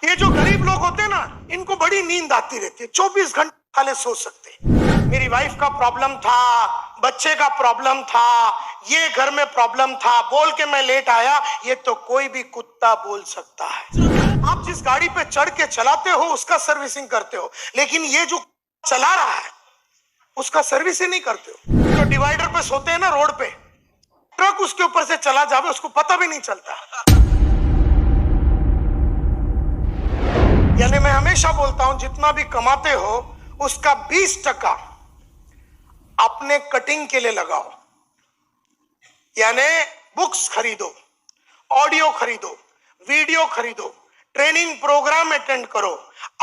ये जो गरीब लोग होते हैं ना, इनको बड़ी नींद आती रहती है, 24 घंटे खाली सो सकते हैं। मेरी वाइफ का प्रॉब्लम था, बच्चे का प्रॉब्लम था, ये घर में प्रॉब्लम था, बोल के मैं लेट आया। ये तो कोई भी कुत्ता बोल सकता है। आप जिस गाड़ी पे चढ़ के चलाते हो उसका सर्विसिंग करते हो, लेकिन ये जो चला रहा है उसका सर्विस ही नहीं करते हो। जो डिवाइडर पे सोते हैं ना रोड पे, ट्रक उसके ऊपर से चला जावे उसको पता भी नहीं चलता। यानी मैं हमेशा बोलता हूं, जितना भी कमाते हो उसका 20% अपने कटिंग के लिए लगाओ। यानी बुक्स खरीदो, ऑडियो खरीदो, वीडियो खरीदो, ट्रेनिंग प्रोग्राम अटेंड करो,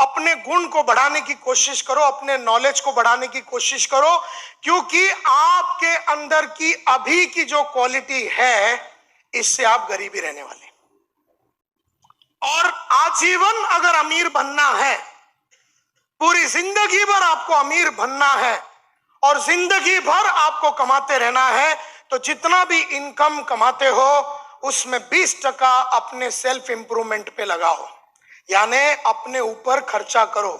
अपने गुण को बढ़ाने की कोशिश करो, अपने नॉलेज को बढ़ाने की कोशिश करो, क्योंकि आपके अंदर की अभी की जो क्वालिटी है, इससे आप गरीबी रहने वाले। और आजीवन अगर अमीर बनना है, पूरी जिंदगी भर आपको अमीर बनना है और जिंदगी भर आपको कमाते रहना है, तो जितना भी इनकम कमाते हो उसमें 20% अपने सेल्फ इंप्रूवमेंट पे लगाओ। यानी अपने ऊपर खर्चा करो।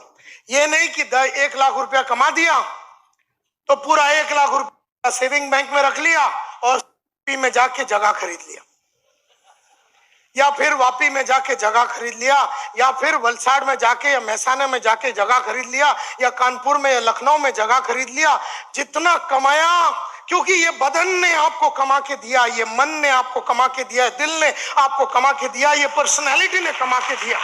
ये नहीं कि 1 लाख रुपया कमा दिया तो पूरा 1 लाख रुपया सेविंग बैंक में रख लिया और में जाके जगह खरीद लिया, या फिर वापी में जाके जगह खरीद लिया, या फिर वलसाड़ में जाके या महसाना में जाके जगह खरीद लिया, या कानपुर में या लखनऊ में जगह खरीद लिया। जितना कमाया, क्योंकि ये बदन ने आपको कमा के दिया, ये मन ने आपको कमा के दिया, दिल ने आपको कमा के दिया, ये पर्सनैलिटी ने कमा के दिया।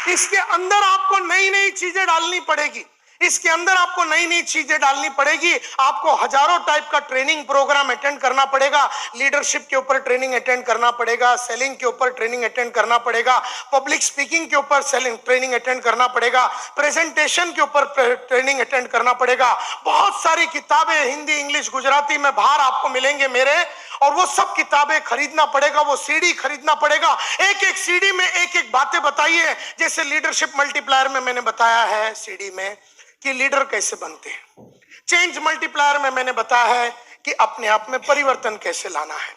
इसके अंदर आपको नई नई चीजें डालनी पड़ेगी, इसके अंदर आपको नई नई चीजें डालनी पड़ेगी। आपको हजारों टाइप का ट्रेनिंग प्रोग्राम अटेंड करना पड़ेगा। लीडरशिप के ऊपर ट्रेनिंग अटेंड करना पड़ेगा, सेलिंग के ऊपर ट्रेनिंग अटेंड करना पड़ेगा, पब्लिक स्पीकिंग के ऊपर ट्रेनिंग अटेंड करना पड़ेगा, प्रेजेंटेशन के ऊपर ट्रेनिंग अटेंड करना पड़ेगा। बहुत सारी किताबें हिंदी, इंग्लिश, गुजराती में बाहर आपको मिलेंगे मेरे, और वो सब किताबें खरीदना पड़ेगा, वो सीडी खरीदना पड़ेगा। एक एक सीडी में एक एक बातें बताइए। जैसे लीडरशिप मल्टीप्लायर में मैंने बताया है सीडी में कि लीडर कैसे बनते हैं, चेंज मल्टीप्लायर में मैंने बताया है कि अपने आप में परिवर्तन कैसे लाना है,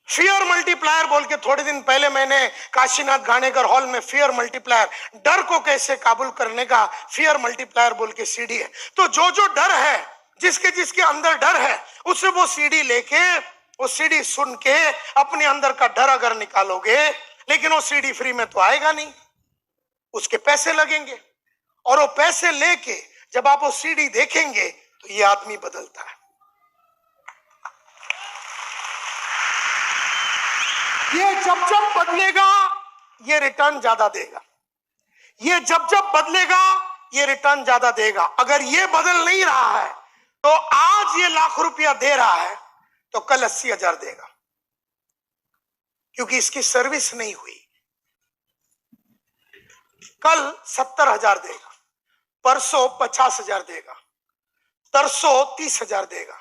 फियर मल्टीप्लायर बोल के थोड़े दिन पहले मैंने काशीनाथ घाणेकर हॉल में फियर मल्टीप्लायर, डर को कैसे काबू करने का फियर मल्टीप्लायर बोल के सीडी है। तो जो जो डर है, जिसके जिसके अंदर डर है, उसे वो सीडी लेके, वो सीडी सुन के अपने अंदर का डर अगर निकालोगे, लेकिन वो सीडी फ्री में तो आएगा नहीं, उसके पैसे लगेंगे। और वो पैसे लेके जब आप वो सीडी देखेंगे तो ये आदमी बदलता है। ये जब जब बदलेगा ये रिटर्न ज्यादा देगा, ये जब जब बदलेगा ये रिटर्न ज्यादा देगा। अगर ये बदल नहीं रहा है तो आज ये लाख रुपया दे रहा है तो कल 80,000 देगा, क्योंकि इसकी सर्विस नहीं हुई। कल 70,000 देगा, परसों 50,000 देगा, तरसों 30,000 देगा,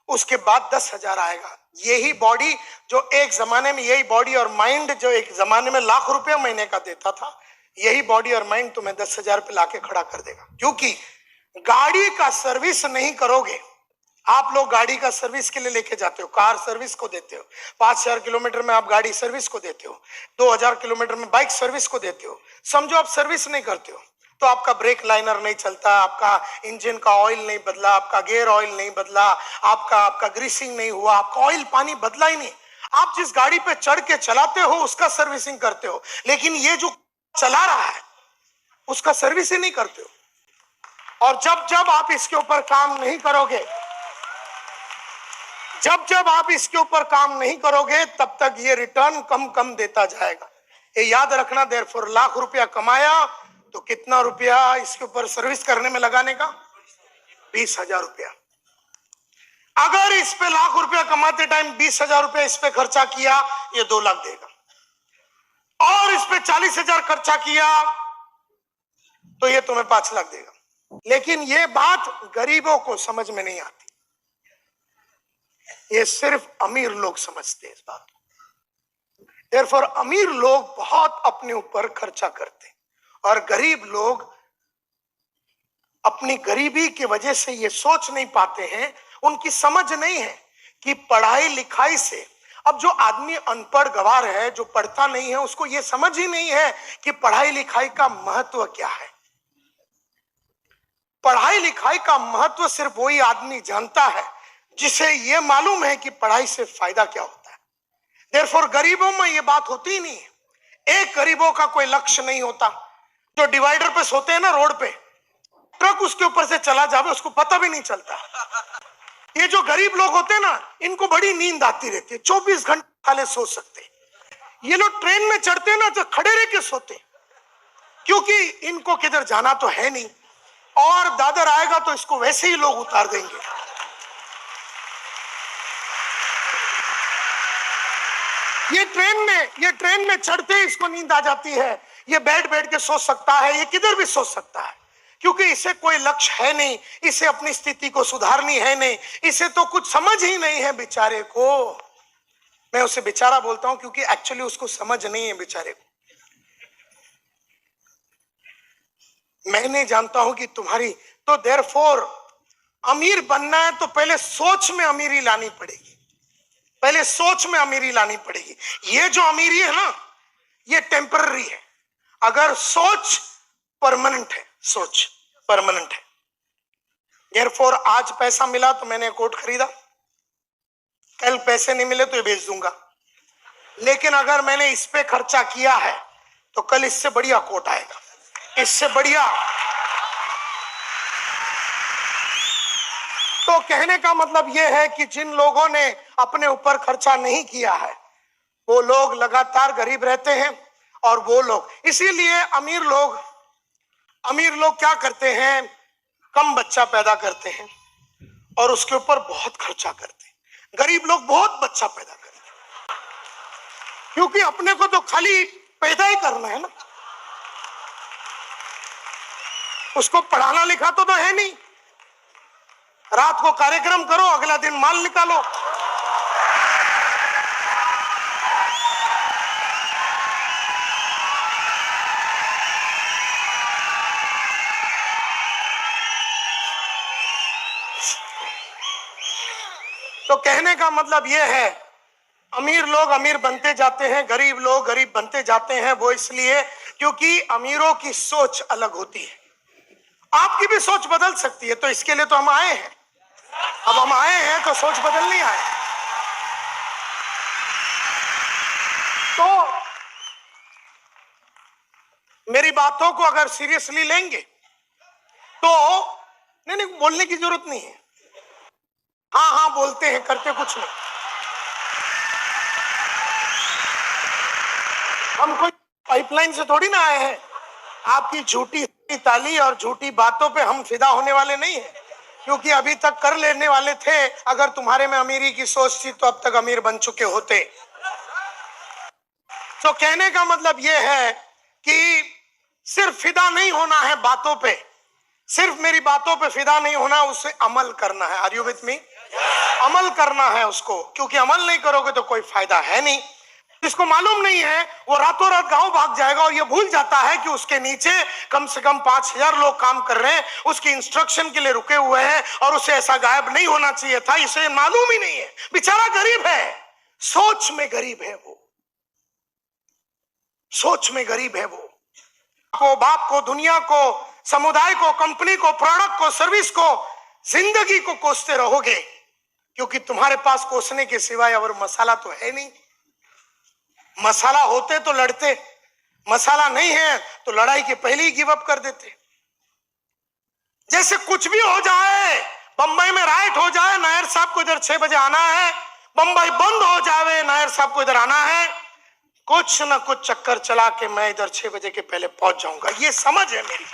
उसके बाद 10,000 आएगा। यही बॉडी जो एक जमाने में, यही बॉडी और माइंड जो एक जमाने में लाख रुपया महीने का देता था, यही बॉडी और माइंड तुम्हें 10,000 पे लाके खड़ा कर देगा। क्योंकि गाड़ी का सर्विस नहीं करोगे। आप लोग गाड़ी का सर्विस के लिए लेके जाते हो, कार सर्विस को देते हो, 5,000 किलोमीटर में आप गाड़ी सर्विस को देते हो, 2,000 किलोमीटर में बाइक सर्विस को देते हो। समझो आप सर्विस नहीं करते हो तो आपका ब्रेक लाइनर नहीं चलता, आपका इंजन का ऑयल नहीं बदला, आपका गियर ऑयल नहीं बदला, आपका ग्रीसिंग नहीं हुआ, आपका ऑयल पानी बदला ही नहीं। आप जिस गाड़ी पे चढ़ के चलाते हो उसका सर्विसिंग करते हो, लेकिन ये जो चला रहा है उसका सर्विस ही नहीं करते हो। और जब जब आप इसके ऊपर काम नहीं करोगे, जब जब आप इसके ऊपर काम नहीं करोगे, तब तक ये रिटर्न कम कम देता जाएगा। ये याद रखना। देयरफॉर लाख रुपया कमाया तो कितना रुपया इसके ऊपर सर्विस करने में लगाने का? 20,000 रुपया। अगर इस पे लाख रुपया कमाते टाइम 20,000 रुपया इस पे खर्चा किया, ये 2 लाख देगा, और इस पे 40,000 खर्चा किया तो ये तुम्हें 5 लाख देगा। लेकिन ये बात गरीबों को समझ में नहीं आती, ये सिर्फ अमीर लोग समझते हैं इस बात को। देयरफॉर अमीर लोग बहुत अपने ऊपर खर्चा करते हैं, और गरीब लोग अपनी गरीबी की वजह से ये सोच नहीं पाते हैं, उनकी समझ नहीं है कि पढ़ाई लिखाई से अब जो आदमी अनपढ़ गवार है, जो पढ़ता नहीं है, उसको यह समझ ही नहीं है कि पढ़ाई लिखाई का महत्व क्या है। पढ़ाई लिखाई का महत्व सिर्फ वही आदमी जानता है जिसे यह मालूम है कि पढ़ाई से फायदा क्या होता है। देयरफॉर गरीबों में यह बात होती ही नहीं है। एक गरीबों का कोई लक्ष्य नहीं होता। जो डिवाइडर पे सोते हैं ना रोड पे, ट्रक उसके ऊपर से चला जावे उसको पता भी नहीं चलता। ये जो गरीब लोग होते हैं ना, इनको बड़ी नींद आती रहती है, 24 घंटे खाले सो सकते हैं। ये लोग ट्रेन में चढ़ते हैं ना तो खड़े रह के सोते हैं, क्योंकि इनको किधर जाना तो है नहीं, और दादर आएगा तो इसको वैसे ही लोग उतार देंगे। ये ट्रेन में चढ़ते ही इसको नींद आ जाती है। ये बैठ के सो सकता है, ये किधर भी सो सकता है, क्योंकि इसे कोई लक्ष्य है नहीं, इसे अपनी स्थिति को सुधारनी है नहीं, इसे तो कुछ समझ ही नहीं है बेचारे को। मैं उसे बेचारा बोलता हूं क्योंकि एक्चुअली उसको समझ नहीं है बेचारे को। मैं नहीं जानता हूं कि तुम्हारी, तो देयरफॉर अमीर बनना है तो पहले सोच में अमीरी लानी पड़ेगी। पहले सोच में अमीरी लानी पड़ेगी। ये जो अमीरी है ना, ये टेम्पररी है। अगर सोच परमानेंट है, सोच परमानेंट है। देयरफॉर आज पैसा मिला तो मैंने कोट खरीदा, कल पैसे नहीं मिले तो ये बेच दूंगा। लेकिन अगर मैंने इस पे खर्चा किया है तो कल इससे बढ़िया कोट आएगा, इससे बढ़िया। तो कहने का मतलब यह है कि जिन लोगों ने अपने ऊपर खर्चा नहीं किया है वो लोग लगातार गरीब रहते हैं। और वो लोग, इसीलिए अमीर लोग क्या करते हैं, कम बच्चा पैदा करते हैं और उसके ऊपर बहुत खर्चा करते हैं। गरीब लोग बहुत बच्चा पैदा करते हैं, क्योंकि अपने को तो खाली पैदा ही करना है ना, उसको पढ़ाना लिखा तो है नहीं। रात को कार्यक्रम करो, अगला दिन माल निकालो। तो कहने का मतलब यह है, अमीर लोग अमीर बनते जाते हैं, गरीब लोग गरीब बनते जाते हैं। वो इसलिए क्योंकि अमीरों की सोच अलग होती है। आपकी भी सोच बदल सकती है, तो इसके लिए तो हम आए हैं। अब हम आए हैं तो सोच बदलनी आए। तो मेरी बातों को अगर सीरियसली लेंगे तो नहीं, बोलने की जरूरत नहीं है। हाँ हाँ बोलते हैं, करते कुछ नहीं। हम कोई पाइपलाइन से थोड़ी ना आए हैं। आपकी झूठी ताली और झूठी बातों पे हम फिदा होने वाले नहीं हैं, क्योंकि अभी तक कर लेने वाले थे। अगर तुम्हारे में अमीरी की सोच थी तो अब तक अमीर बन चुके होते। तो कहने का मतलब यह है कि सिर्फ फिदा नहीं होना है बातों पे, सिर्फ मेरी बातों पे फिदा नहीं होना, उसे अमल करना है। Are you with me? अमल करना है उसको, क्योंकि अमल नहीं करोगे तो कोई फायदा है नहीं। जिसको मालूम नहीं है वो रातों रात गांव भाग जाएगा और ये भूल जाता है कि उसके नीचे कम से कम 5000 लोग काम कर रहे हैं, उसकी इंस्ट्रक्शन के लिए रुके हुए हैं, और उसे ऐसा गायब नहीं होना चाहिए था, इसे मालूम ही नहीं है। बेचारा गरीब है, सोच में गरीब है वो, सोच में गरीब है वो। को, बाप को, दुनिया को, समुदाय को, कंपनी को, प्रोडक्ट को, सर्विस को, जिंदगी को कोसते रहोगे, क्योंकि तुम्हारे पास कोसने के सिवाय और मसाला तो है नहीं। मसाला होते तो लड़ते, मसाला नहीं है तो लड़ाई के पहले ही गिव अप कर देते। जैसे कुछ भी हो जाए, बंबई में राइट हो जाए, नायर साहब को इधर 6 बजे आना है, बंबई बंद हो जाए, नायर साहब को इधर आना है, कुछ ना कुछ चक्कर चला के मैं इधर 6 बजे के पहले पहुंच जाऊंगा। ये समझ है मेरी,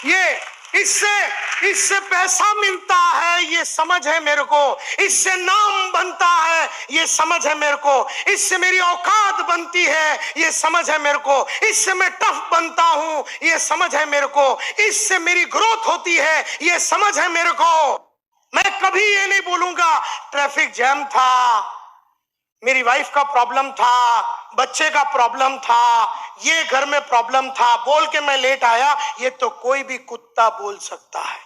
ये इससे पैसा मिलता है, ये समझ है मेरे को, इससे नाम बनता है, ये समझ है मेरे को, इससे मेरी औकात बनती है, ये समझ है मेरे को, इससे मैं टफ बनता हूं, ये समझ है मेरे को, इससे मेरी ग्रोथ होती है, ये समझ है मेरे को। मैं कभी ये नहीं बोलूंगा ट्रैफिक जैम था, मेरी वाइफ का प्रॉब्लम था, बच्चे का प्रॉब्लम था, ये घर में प्रॉब्लम था, बोल के मैं लेट आया। ये तो कोई भी कुत्ता बोल सकता है।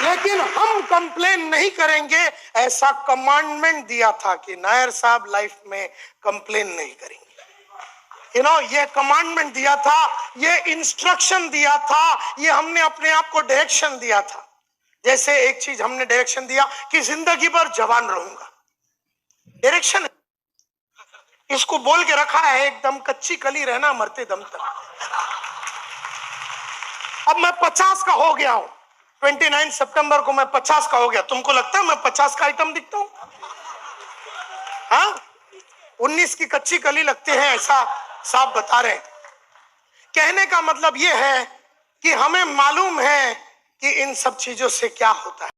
लेकिन हम कंप्लेन नहीं करेंगे, ऐसा कमांडमेंट दिया था कि नायर साहब लाइफ में कंप्लेन नहीं करेंगे। ये कमांडमेंट दिया था, ये इंस्ट्रक्शन दिया था, ये हमने अपने आप को डायरेक्शन दिया था। जैसे एक चीज हमने डायरेक्शन दिया कि जिंदगी भर जवान रहूंगा, डायरेक्शन इसको बोल के रखा है, एकदम कच्ची कली रहना मरते दम तक। अब मैं 50 का हो गया हूं, 29 सितंबर को मैं 50 का हो गया। तुमको लगता है मैं 50 का आइटम दिखता हूं? हाँ, 19 की कच्ची कली लगते हैं, ऐसा साहब बता रहे हैं। कहने का मतलब यह है कि हमें मालूम है कि इन सब चीजों से क्या होता है।